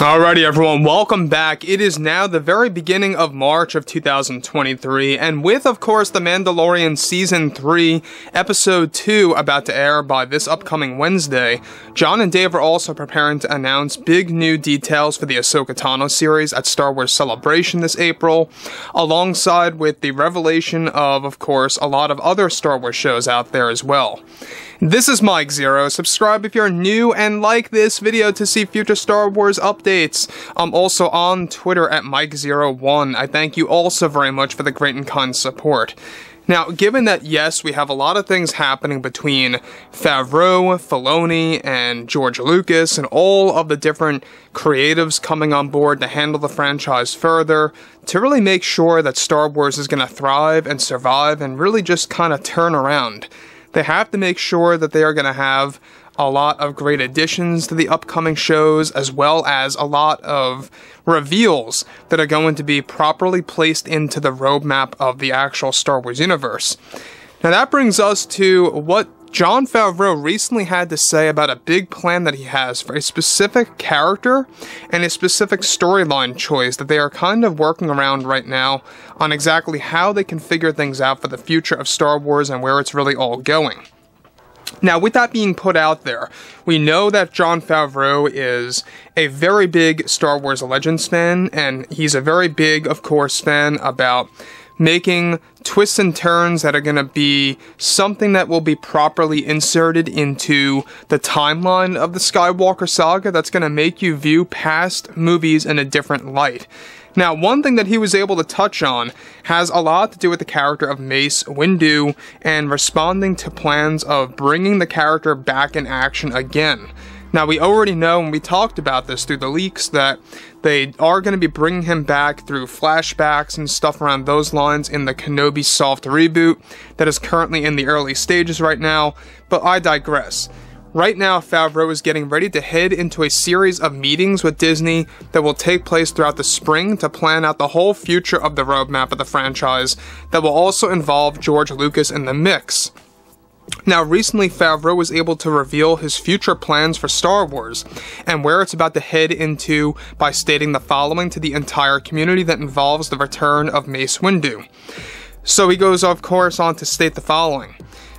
Alrighty everyone, welcome back. It is now the very beginning of March of 2023, and with, of course, The Mandalorian Season 3, Episode 2 about to air by this upcoming Wednesday, Jon and Dave are also preparing to announce big new details for the Ahsoka Tano series at Star Wars Celebration this April, alongside with the revelation of course, a lot of other Star Wars shows out there as well. This is Mike Zero. Subscribe if you're new and like this video to see future Star Wars updates. I'm also on Twitter at Mike01. I thank you all so very much for the great and kind support. Now, given that, yes, we have a lot of things happening between Favreau, Filoni, and George Lucas, and all of the different creatives coming on board to handle the franchise further, to really make sure that Star Wars is going to thrive and survive and really just kind of turn around. They have to make sure that they are going to have a lot of great additions to the upcoming shows, as well as a lot of reveals that are going to be properly placed into the roadmap of the actual Star Wars universe. Now that brings us to what Jon Favreau recently had to say about a big plan that he has for a specific character and a specific storyline choice that they are kind of working around right now on exactly how they can figure things out for the future of Star Wars and where it's really all going. Now, with that being put out there, we know that Jon Favreau is a very big Star Wars Legends fan, and he's a very big, of course, fan about making twists and turns that are going to be something that will be properly inserted into the timeline of the Skywalker saga that's going to make you view past movies in a different light. Now, one thing that he was able to touch on has a lot to do with the character of Mace Windu and responding to plans of bringing the character back in action again. Now, we already know, and we talked about this through the leaks, that they are going to be bringing him back through flashbacks and stuff around those lines in the Kenobi soft reboot that is currently in the early stages right now, but I digress. Right now, Favreau is getting ready to head into a series of meetings with Disney that will take place throughout the spring to plan out the whole future of the roadmap of the franchise that will also involve George Lucas in the mix. Now, recently, Favreau was able to reveal his future plans for Star Wars, and where it's about to head into by stating the following to the entire community that involves the return of Mace Windu. So he goes, of course, on to state the following.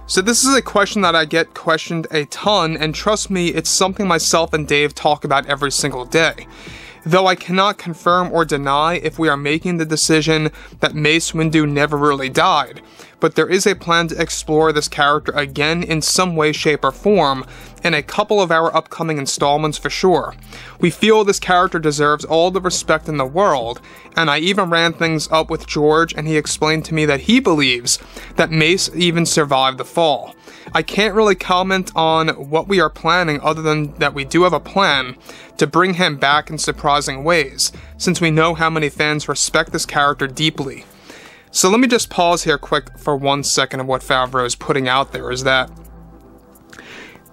So this is a question that I get questioned a ton, and trust me, it's something myself and Dave talk about every single day. Though I cannot confirm or deny if we are making the decision that Mace Windu never really died, but there is a plan to explore this character again in some way, shape, or form in a couple of our upcoming installments for sure. We feel this character deserves all the respect in the world, and I even ran things up with George, and he explained to me that he believes that Mace even survived the fall. I can't really comment on what we are planning other than that we do have a plan to bring him back in surprising ways, since we know how many fans respect this character deeply. So let me just pause here quick for 1 second of what Favreau is putting out there, is that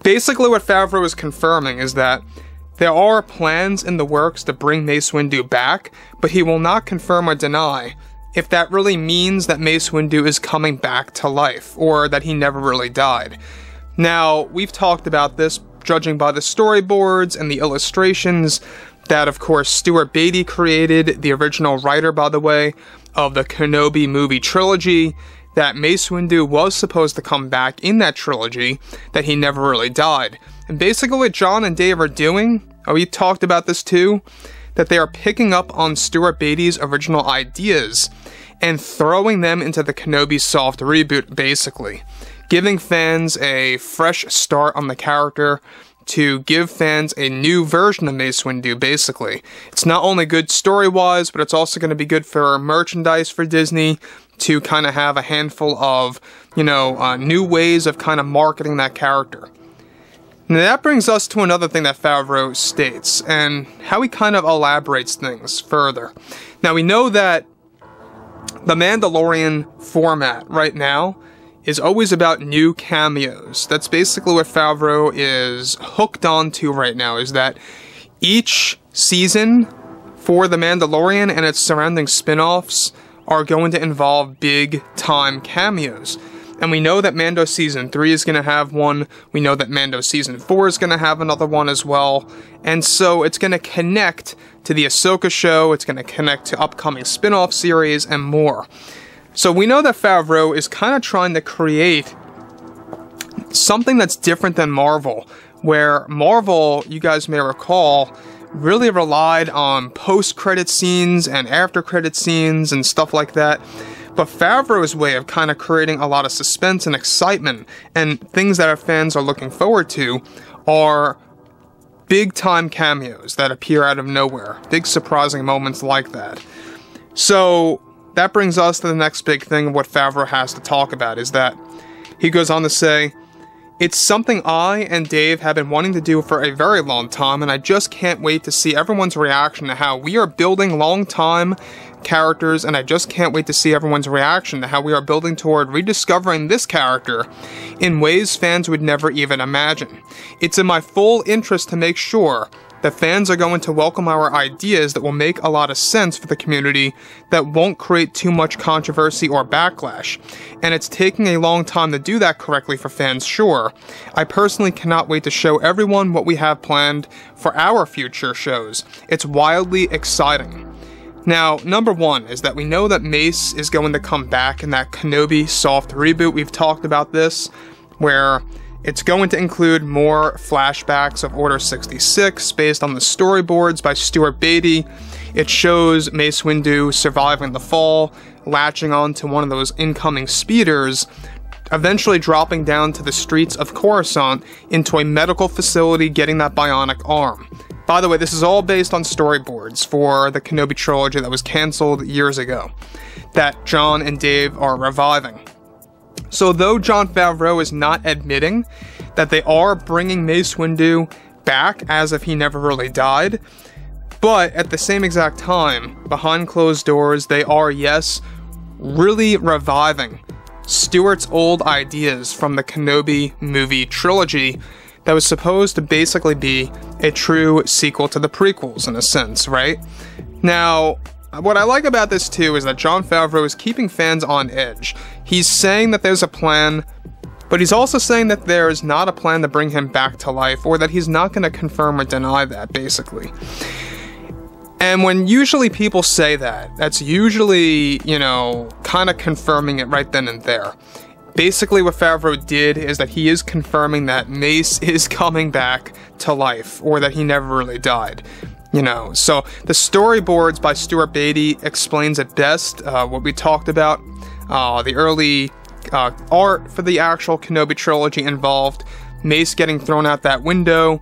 basically what Favreau is confirming is that there are plans in the works to bring Mace Windu back, but he will not confirm or deny if that really means that Mace Windu is coming back to life, or that he never really died. Now, we've talked about this, judging by the storyboards and the illustrations that, of course, Stuart Beattie created, the original writer, by the way, of the Kenobi movie trilogy, that Mace Windu was supposed to come back in that trilogy, that he never really died. And basically what Jon and Dave are doing, we talked about this too, that they are picking up on Stuart Beattie's original ideas and throwing them into the Kenobi soft reboot, basically. Giving fans a fresh start on the character, to give fans a new version of Mace Windu, basically. It's not only good story-wise, but it's also going to be good for merchandise for Disney, to kind of have a handful of, new ways of kind of marketing that character. Now that brings us to another thing that Favreau states, and how he kind of elaborates things further. Now we know that the Mandalorian format right now is always about new cameos. That's basically what Favreau is hooked onto right now, is that each season for The Mandalorian and its surrounding spin-offs are going to involve big-time cameos. And we know that Mando Season 3 is going to have one. We know that Mando Season 4 is going to have another one as well. And so it's going to connect to the Ahsoka show, it's going to connect to upcoming spin-off series, and more. So we know that Favreau is kind of trying to create something that's different than Marvel, where Marvel, you guys may recall, really relied on post-credit scenes and after-credit scenes and stuff like that. But Favreau's way of kind of creating a lot of suspense and excitement and things that our fans are looking forward to are big-time cameos that appear out of nowhere. Big surprising moments like that. So that brings us to the next big thing of what Favreau has to talk about, is that he goes on to say, "It's something I and Dave have been wanting to do for a very long time, and I just can't wait to see everyone's reaction to how we are building long-time characters, and I just can't wait to see everyone's reaction to how we are building toward rediscovering this character in ways fans would never even imagine. It's in my full interest to make sure that fans are going to welcome our ideas that will make a lot of sense for the community, that won't create too much controversy or backlash. And it's taking a long time to do that correctly for fans, sure. I personally cannot wait to show everyone what we have planned for our future shows. It's wildly exciting." Now, number one is that we know that Mace is going to come back in that Kenobi soft reboot. We've talked about this, where it's going to include more flashbacks of Order 66 based on the storyboards by Stuart Beattie. It shows Mace Windu surviving the fall, latching onto one of those incoming speeders, eventually dropping down to the streets of Coruscant into a medical facility, getting that bionic arm. By the way, this is all based on storyboards for the Kenobi trilogy that was cancelled years ago, that Jon and Dave are reviving. So though Jon Favreau is not admitting that they are bringing Mace Windu back as if he never really died, but at the same exact time, behind closed doors, they are, yes, really reviving Stuart's old ideas from the Kenobi movie trilogy that was supposed to basically be a true sequel to the prequels, in a sense, right? Now, what I like about this too is that Jon Favreau is keeping fans on edge. He's saying that there's a plan, but he's also saying that there is not a plan to bring him back to life, or that he's not going to confirm or deny that, basically. And when usually people say that, that's usually, you know, kind of confirming it right then and there. Basically what Favreau did is that he is confirming that Mace is coming back to life, or that he never really died. You know, so the storyboards by Stuart Beattie explains it best, what we talked about. The early art for the actual Kenobi trilogy involved Mace getting thrown out that window,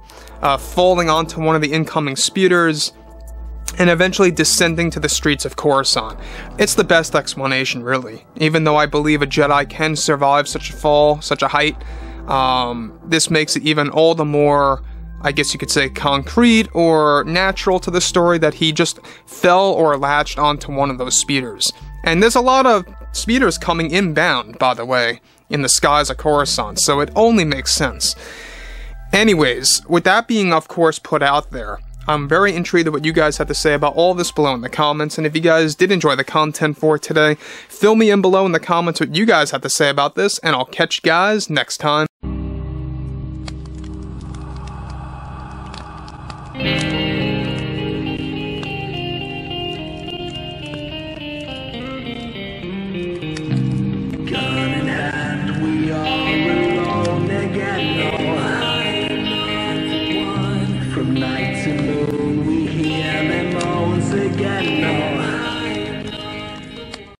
falling onto one of the incoming speeders, and eventually descending to the streets of Coruscant. It's the best explanation, really. Even though I believe a Jedi can survive such a fall, such a height, this makes it even all the more, I guess you could say, concrete or natural to the story that he just fell or latched onto one of those speeders. And there's a lot of speeders coming inbound, by the way, in the skies of Coruscant, so it only makes sense. Anyways, with that being, of course, put out there, I'm very intrigued at what you guys have to say about all this below in the comments, and if you guys did enjoy the content for today, fill me in below in the comments what you guys have to say about this, and I'll catch you guys next time. Gun in hand, we are alone again. No, I'm not one from night.